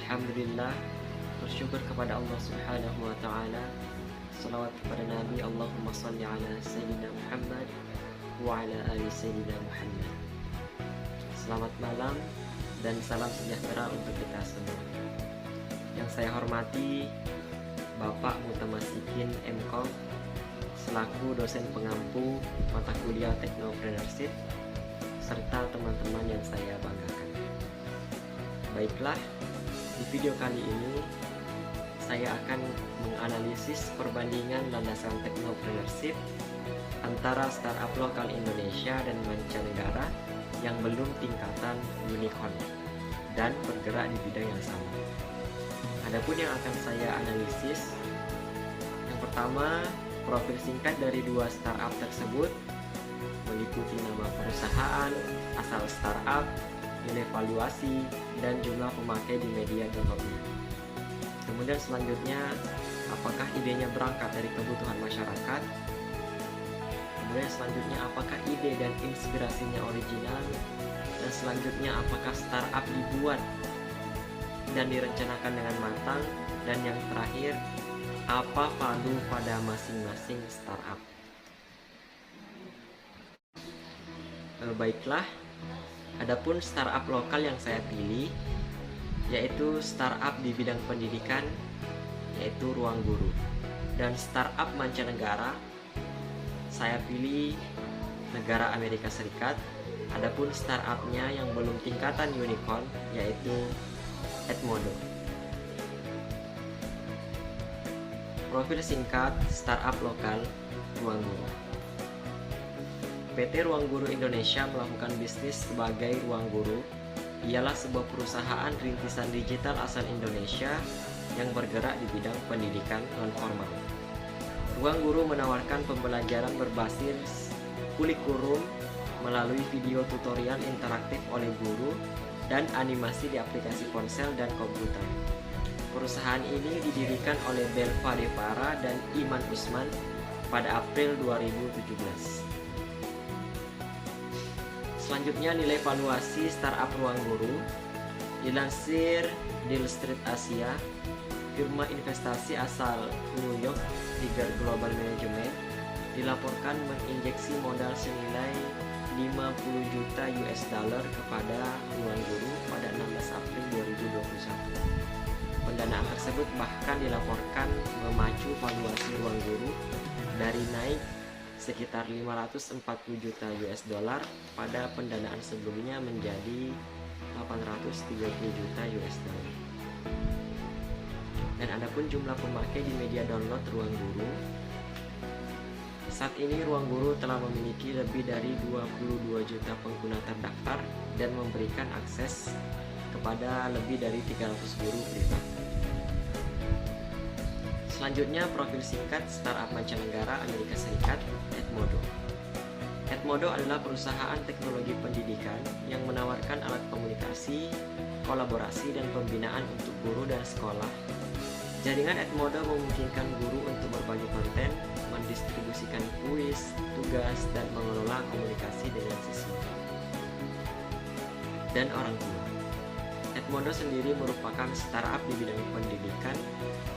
Alhamdulillah, bersyukur kepada Allah Subhanahu wa taala. Salawat kepada Nabi, Allahumma shalli ala Sayyidina Muhammad wa ala ali Sayyidina Muhammad. Selamat malam dan salam sejahtera untuk kita semua. Yang saya hormati Bapak Mutamasikin MKOM selaku dosen pengampu mata kuliah Technopreneurship serta teman-teman yang saya banggakan. Baiklah, di video kali ini saya akan menganalisis perbandingan landasan Technopreneurship antara startup lokal Indonesia dan mancanegara yang belum tingkatan unicorn dan bergerak di bidang yang sama. Adapun yang akan saya analisis, yang pertama, profil singkat dari dua startup tersebut meliputi nama perusahaan, asal startup, nilai valuasi, dan jumlah pemakai di media downloadnya. Kemudian selanjutnya, apakah idenya berangkat dari kebutuhan masyarakat? Kemudian selanjutnya, apakah ide dan inspirasinya original? Dan selanjutnya, apakah startup dibuat dan direncanakan dengan matang? Dan yang terakhir, apa value pada masing-masing startup? Baiklah, adapun startup lokal yang saya pilih yaitu startup di bidang pendidikan, yaitu Ruang Guru. Dan startup mancanegara saya pilih negara Amerika Serikat. Adapun startupnya yang belum tingkatan unicorn yaitu Edmodo. Profil singkat startup lokal Ruang Guru. PT Ruang Guru Indonesia melakukan bisnis sebagai Ruang Guru. Ialah sebuah perusahaan rintisan digital asal Indonesia yang bergerak di bidang pendidikan non-formal. Ruang Guru menawarkan pembelajaran berbasis kurikulum melalui video tutorial interaktif oleh guru dan animasi di aplikasi ponsel dan komputer. Perusahaan ini didirikan oleh Belva Devara dan Iman Usman pada April 2017. Selanjutnya, nilai valuasi startup Ruang Guru. Dilansir Deal Street Asia, firma investasi asal New York, Tiger Global Management, dilaporkan menginjeksi modal senilai 50 juta US dollar kepada Ruang Guru pada 16 April 2021. Pendanaan tersebut bahkan dilaporkan memacu valuasi Ruang Guru dari naik sekitar 540 juta US dollar pada pendanaan sebelumnya menjadi 830 juta US dollar. Dan adapun jumlah pemakai di media download Ruang Guru, saat ini Ruang Guru telah memiliki lebih dari 22 juta pengguna terdaftar dan memberikan akses kepada lebih dari 300 guru privat. Selanjutnya, profil singkat startup mancanegara Amerika Serikat, Edmodo. Edmodo adalah perusahaan teknologi pendidikan yang menawarkan alat komunikasi, kolaborasi, dan pembinaan untuk guru dan sekolah. Jaringan Edmodo memungkinkan guru untuk berbagi konten, mendistribusikan kuis, tugas, dan mengelola komunikasi dengan siswa dan orang tua. Edmodo sendiri merupakan startup di bidang pendidikan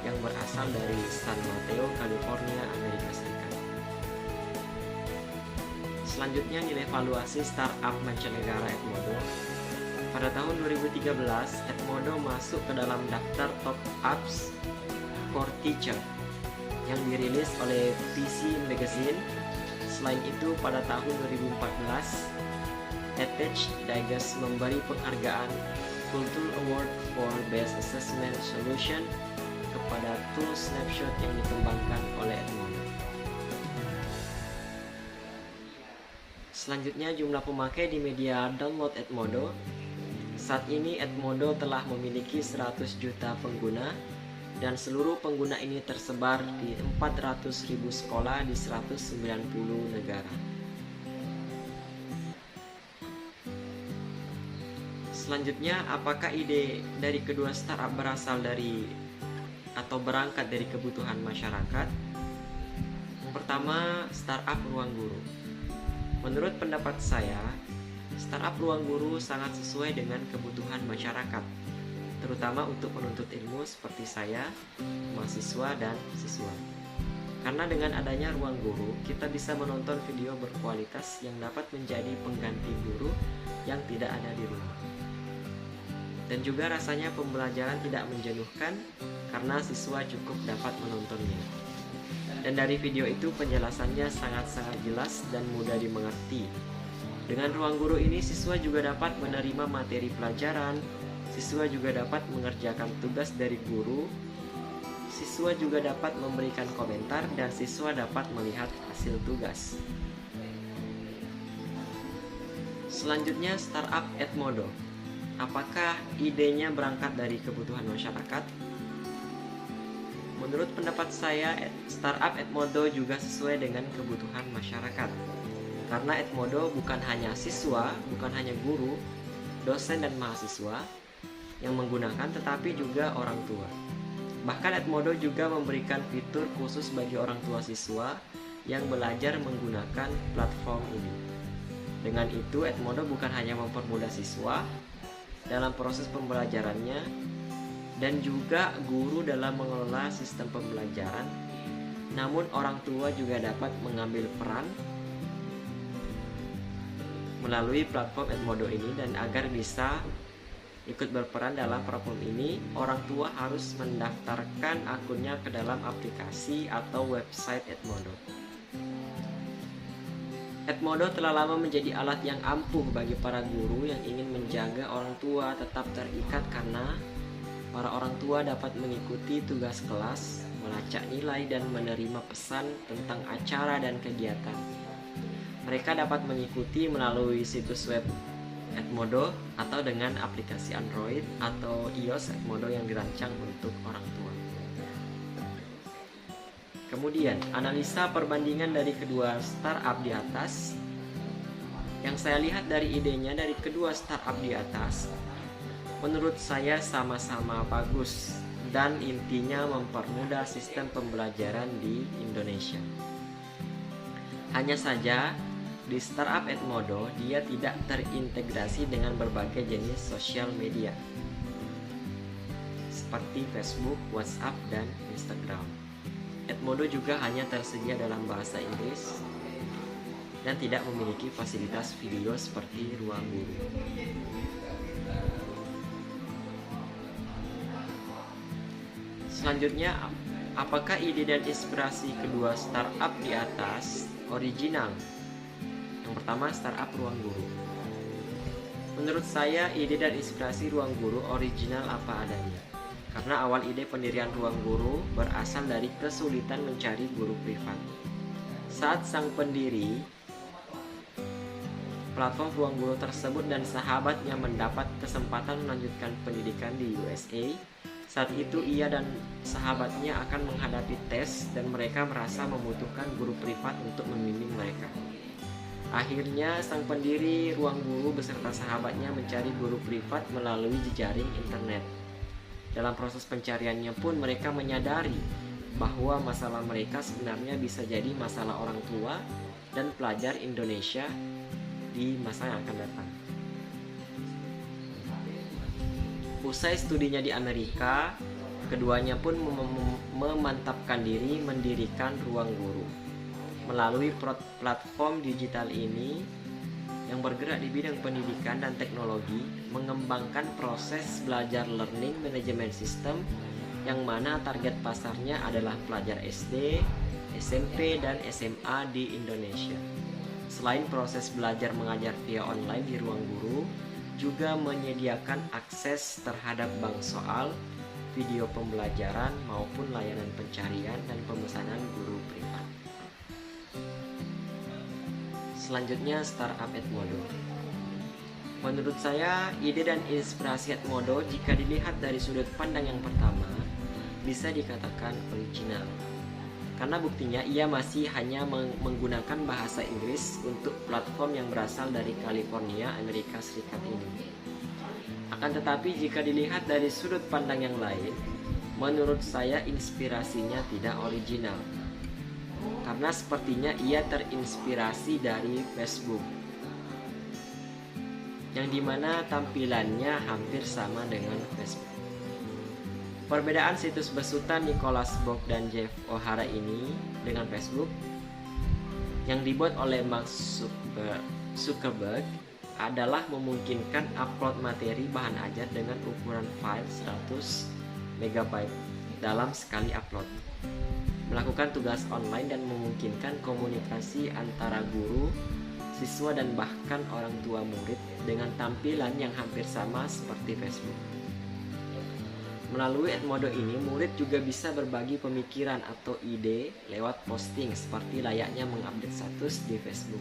yang berasal dari San Mateo, California, Amerika Serikat. Selanjutnya, nilai valuasi startup mancanegara Edmodo. Pada tahun 2013, Edmodo masuk ke dalam daftar Top Apps for Teacher yang dirilis oleh PC Magazine. Selain itu, pada tahun 2014, EdTech Digest memberi penghargaan Culture Award for Best Assessment Solution kepada tool Snapshot yang dikembangkan oleh Edmodo. Selanjutnya, jumlah pemakai di media download Edmodo. Saat ini Edmodo telah memiliki 100 juta pengguna dan seluruh pengguna ini tersebar di 400.000 sekolah di 190 negara. Selanjutnya, apakah ide dari kedua startup berasal dari atau berangkat dari kebutuhan masyarakat? Yang pertama, startup Ruang Guru. Menurut pendapat saya, startup Ruang Guru sangat sesuai dengan kebutuhan masyarakat. terutama untuk penuntut ilmu seperti saya, mahasiswa dan siswa. Karena dengan adanya ruang guru, kita bisa menonton video berkualitas yang dapat menjadi pengganti guru yang tidak ada di rumah. Dan juga rasanya pembelajaran tidak menjenuhkan karena siswa cukup dapat menontonnya. Dan dari video itu penjelasannya sangat-sangat jelas dan mudah dimengerti. Dengan ruang guru ini siswa juga dapat menerima materi pelajaran, siswa juga dapat mengerjakan tugas dari guru, siswa juga dapat memberikan komentar, dan siswa dapat melihat hasil tugas. Selanjutnya, Startup Edmodo. Apakah idenya berangkat dari kebutuhan masyarakat? Menurut pendapat saya, Startup Edmodo juga sesuai dengan kebutuhan masyarakat. Karena Edmodo bukan hanya siswa, bukan hanya guru, dosen dan mahasiswa yang menggunakan, tetapi juga orang tua. Bahkan Edmodo juga memberikan fitur khusus bagi orang tua siswa yang belajar menggunakan platform ini. Dengan itu, Edmodo bukan hanya mempermudah siswa dalam proses pembelajarannya dan juga guru dalam mengelola sistem pembelajaran, namun orang tua juga dapat mengambil peran melalui platform Edmodo ini. Dan agar bisa ikut berperan dalam platform ini, orang tua harus mendaftarkan akunnya ke dalam aplikasi atau website Edmodo. Edmodo telah lama menjadi alat yang ampuh bagi para guru yang ingin menjaga orang tua tetap terikat, karena para orang tua dapat mengikuti tugas kelas, melacak nilai, dan menerima pesan tentang acara dan kegiatan. Mereka dapat mengikuti melalui situs web Edmodo atau dengan aplikasi Android atau iOS Edmodo yang dirancang untuk orang tua. Kemudian, analisa perbandingan dari kedua startup di atas. Yang saya lihat dari idenya dari kedua startup di atas, menurut saya sama-sama bagus dan intinya mempermudah sistem pembelajaran di Indonesia. Hanya saja, di Startup Edmodo dia tidak terintegrasi dengan berbagai jenis sosial media seperti Facebook, WhatsApp, dan Instagram. Edmodo juga hanya tersedia dalam bahasa Inggris dan tidak memiliki fasilitas video seperti ruang guru. Selanjutnya, apakah ide dan inspirasi kedua startup di atas original? Yang pertama, startup ruang guru. Menurut saya, ide dan inspirasi ruang guru original apa adanya. Karena awal ide pendirian ruang guru berasal dari kesulitan mencari guru privat. Saat sang pendiri platform ruang guru tersebut dan sahabatnya mendapat kesempatan melanjutkan pendidikan di USA, saat itu ia dan sahabatnya akan menghadapi tes dan mereka merasa membutuhkan guru privat untuk membimbing mereka. Akhirnya sang pendiri ruang guru beserta sahabatnya mencari guru privat melalui jejaring internet. Dalam proses pencariannya pun mereka menyadari bahwa masalah mereka sebenarnya bisa jadi masalah orang tua dan pelajar Indonesia di masa yang akan datang. Usai studinya di Amerika, keduanya pun memantapkan diri mendirikan ruang guru. Melalui platform digital ini yang bergerak di bidang pendidikan dan teknologi, mengembangkan proses belajar learning management system yang mana target pasarnya adalah pelajar SD, SMP, dan SMA di Indonesia. Selain proses belajar mengajar via online di ruang guru, juga menyediakan akses terhadap bank soal, video pembelajaran, maupun layanan pencarian dan pemesanan guru privat. Selanjutnya, Startup Edmodo. Menurut saya, ide dan inspirasi Edmodo jika dilihat dari sudut pandang yang pertama bisa dikatakan original. Karena buktinya ia masih hanya menggunakan bahasa Inggris untuk platform yang berasal dari California, Amerika Serikat ini. Akan tetapi jika dilihat dari sudut pandang yang lain, menurut saya inspirasinya tidak original. Karena sepertinya ia terinspirasi dari Facebook, yang dimana tampilannya hampir sama dengan Facebook. Perbedaan situs besutan Nicholas Bock dan Jeff O'Hara ini dengan Facebook yang dibuat oleh Mark Zuckerberg adalah memungkinkan upload materi bahan ajar dengan ukuran file 100 MB dalam sekali upload, melakukan tugas online dan memungkinkan komunikasi antara guru, siswa dan bahkan orang tua murid dengan tampilan yang hampir sama seperti Facebook. Melalui Edmodo ini, murid juga bisa berbagi pemikiran atau ide lewat posting seperti layaknya mengupdate status di Facebook.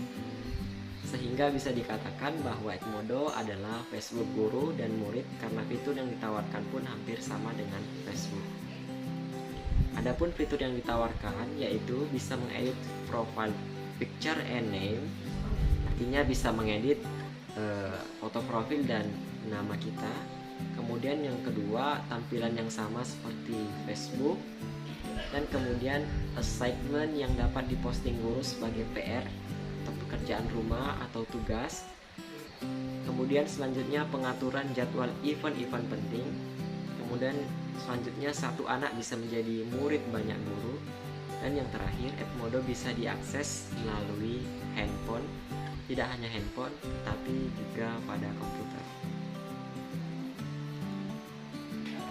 Sehingga bisa dikatakan bahwa Edmodo adalah Facebook guru dan murid karena fitur yang ditawarkan pun hampir sama dengan Facebook. Adapun fitur yang ditawarkan yaitu bisa mengedit profile picture and name, artinya bisa mengedit foto profil dan nama kita. Kemudian yang kedua, tampilan yang sama seperti Facebook. Dan kemudian assignment yang dapat diposting guru sebagai PR atau pekerjaan rumah atau tugas. Kemudian selanjutnya pengaturan jadwal event-event penting. Kemudian selanjutnya satu anak bisa menjadi murid banyak guru. Dan yang terakhir, Edmodo bisa diakses melalui handphone. Tidak hanya handphone, tapi juga pada komputer.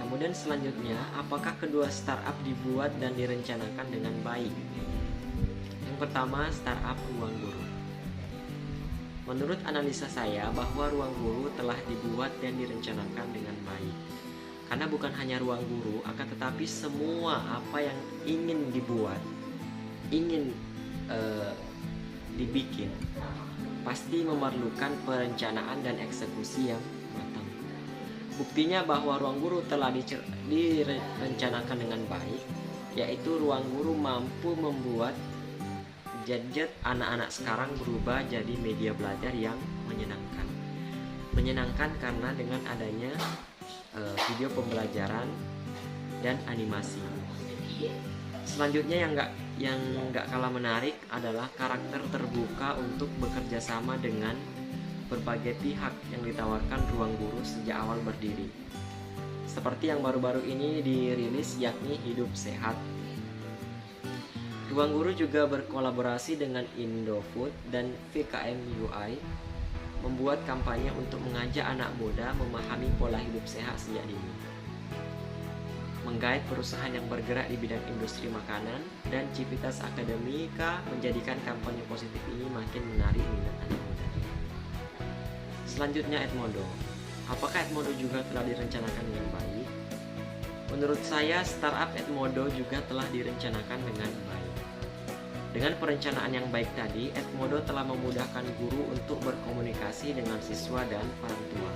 Kemudian selanjutnya, apakah kedua startup dibuat dan direncanakan dengan baik? Yang pertama, startup Ruang Guru. Menurut analisa saya bahwa Ruang Guru telah dibuat dan direncanakan dengan baik. Karena bukan hanya Ruang Guru, akan tetapi semua apa yang ingin dibuat, ingin dibikin, pasti memerlukan perencanaan dan eksekusi yang matang. Buktinya bahwa Ruang Guru telah direncanakan dengan baik, yaitu Ruang Guru mampu membuat gadget anak-anak sekarang berubah jadi media belajar yang menyenangkan. Menyenangkan karena dengan adanya video pembelajaran dan animasi. Selanjutnya yang nggak kalah menarik adalah karakter terbuka untuk bekerja sama dengan berbagai pihak yang ditawarkan Ruang Guru sejak awal berdiri. Seperti yang baru-baru ini dirilis, yakni Hidup Sehat. Ruang Guru juga berkolaborasi dengan Indofood dan VKM UI, membuat kampanye untuk mengajak anak muda memahami pola hidup sehat sejak dini. Menggait perusahaan yang bergerak di bidang industri makanan, dan Civitas Akademika menjadikan kampanye positif ini makin menarik minat anak muda. Selanjutnya Edmodo. Apakah Edmodo juga telah direncanakan dengan baik? Menurut saya, startup Edmodo juga telah direncanakan dengan baik. Dengan perencanaan yang baik tadi, Edmodo telah memudahkan guru untuk berkomunikasi dengan siswa dan orang tua.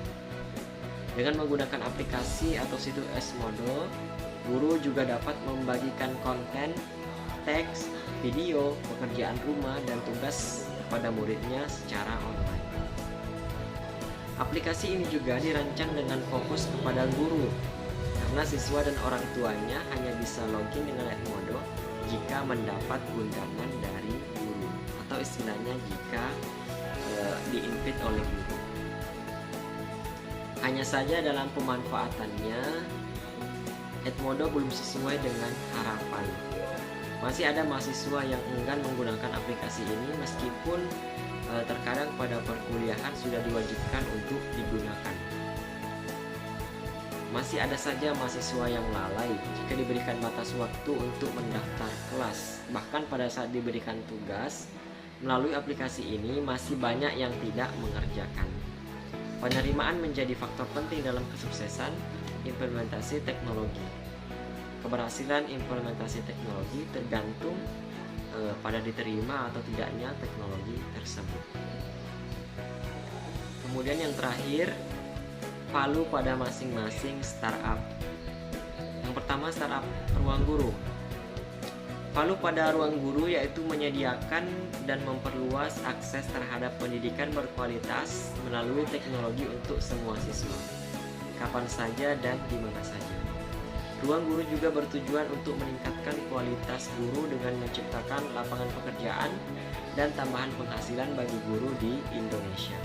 Dengan menggunakan aplikasi atau situs Edmodo, guru juga dapat membagikan konten, teks, video, pekerjaan rumah, dan tugas kepada muridnya secara online. Aplikasi ini juga dirancang dengan fokus kepada guru, karena siswa dan orang tuanya hanya bisa login dengan Edmodo jika mendapat undangan dari guru, atau istilahnya jika di-invite oleh guru. Hanya saja dalam pemanfaatannya, Edmodo belum sesuai dengan harapan. Masih ada mahasiswa yang enggan menggunakan aplikasi ini meskipun terkadang pada perkuliahan sudah diwajibkan untuk digunakan. Masih ada saja mahasiswa yang lalai jika diberikan batas waktu untuk mendaftar kelas. Bahkan pada saat diberikan tugas melalui aplikasi ini, masih banyak yang tidak mengerjakan. Penerimaan menjadi faktor penting dalam kesuksesan implementasi teknologi. Keberhasilan implementasi teknologi tergantung pada diterima atau tidaknya teknologi tersebut. Kemudian yang terakhir, palu pada masing-masing startup. Yang pertama, startup Ruang Guru. Palu pada Ruang Guru yaitu menyediakan dan memperluas akses terhadap pendidikan berkualitas melalui teknologi untuk semua siswa, kapan saja dan di mana saja. Ruang Guru juga bertujuan untuk meningkatkan kualitas guru dengan menciptakan lapangan pekerjaan dan tambahan penghasilan bagi guru di Indonesia.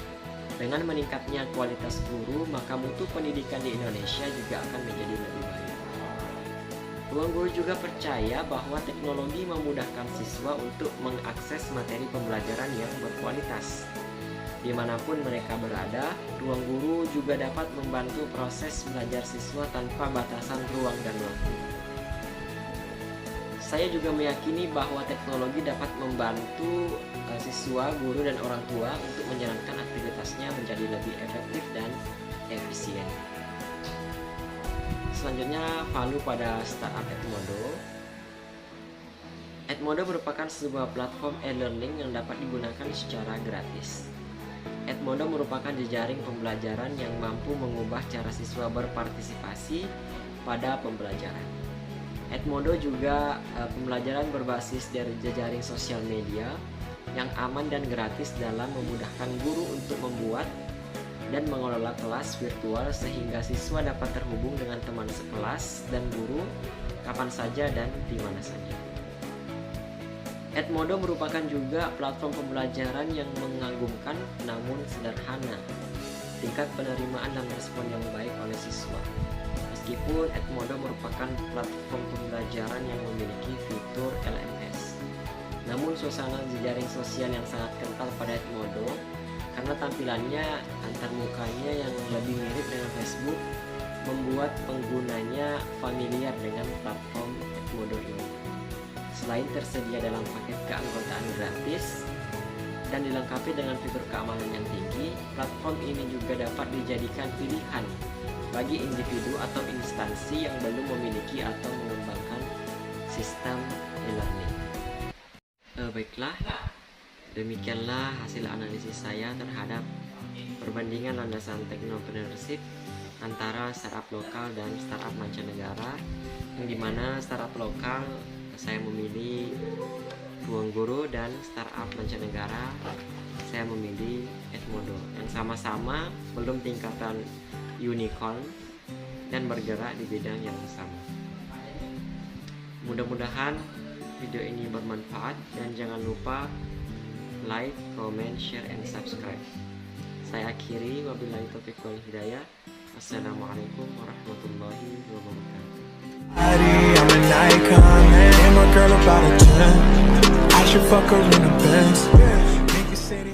Dengan meningkatnya kualitas guru, maka mutu pendidikan di Indonesia juga akan menjadi lebih baik. Ruang Guru juga percaya bahwa teknologi memudahkan siswa untuk mengakses materi pembelajaran yang berkualitas. Dimanapun mereka berada, Ruang Guru juga dapat membantu proses belajar siswa tanpa batasan ruang dan waktu. Saya juga meyakini bahwa teknologi dapat membantu siswa, guru, dan orang tua untuk menjalankan aktivitasnya menjadi lebih efektif dan efisien. Selanjutnya, value pada startup Edmodo. Edmodo merupakan sebuah platform e-learning yang dapat digunakan secara gratis. Edmodo merupakan jejaring pembelajaran yang mampu mengubah cara siswa berpartisipasi pada pembelajaran. Edmodo juga pembelajaran berbasis dari jejaring sosial media yang aman dan gratis dalam memudahkan guru untuk membuat dan mengelola kelas virtual sehingga siswa dapat terhubung dengan teman sekelas dan guru kapan saja dan di mana saja. Edmodo merupakan juga platform pembelajaran yang mengagumkan namun sederhana. Tingkat penerimaan dan respon yang baik oleh siswa. Meskipun Edmodo merupakan platform pembelajaran yang memiliki fitur LMS, namun suasana jejaring sosial yang sangat kental pada Edmodo karena tampilannya antarmukanya yang lebih mirip dengan Facebook membuat penggunanya familiar dengan platform Edmodo ini. Selain tersedia dalam paket keanggotaan gratis dan dilengkapi dengan fitur keamanan yang tinggi, platform ini juga dapat dijadikan pilihan bagi individu atau instansi yang belum memiliki atau mengembangkan sistem e-learning. Baiklah, demikianlah hasil analisis saya terhadap perbandingan landasan teknopreneurship antara startup lokal dan startup mancanegara, yang dimana startup lokal saya memilih Ruang Guru dan startup mancanegara saya memilih Edmodo, yang sama-sama belum tingkatan unicorn dan bergerak di bidang yang sama. Mudah-mudahan video ini bermanfaat dan jangan lupa like, comment, share, and subscribe. Saya akhiri, wabillahi taufiq wal hidayah. Assalamualaikum warahmatullahi wabarakatuh. I'm an icon, and my girl about a 10. I should fuck her in a Benz.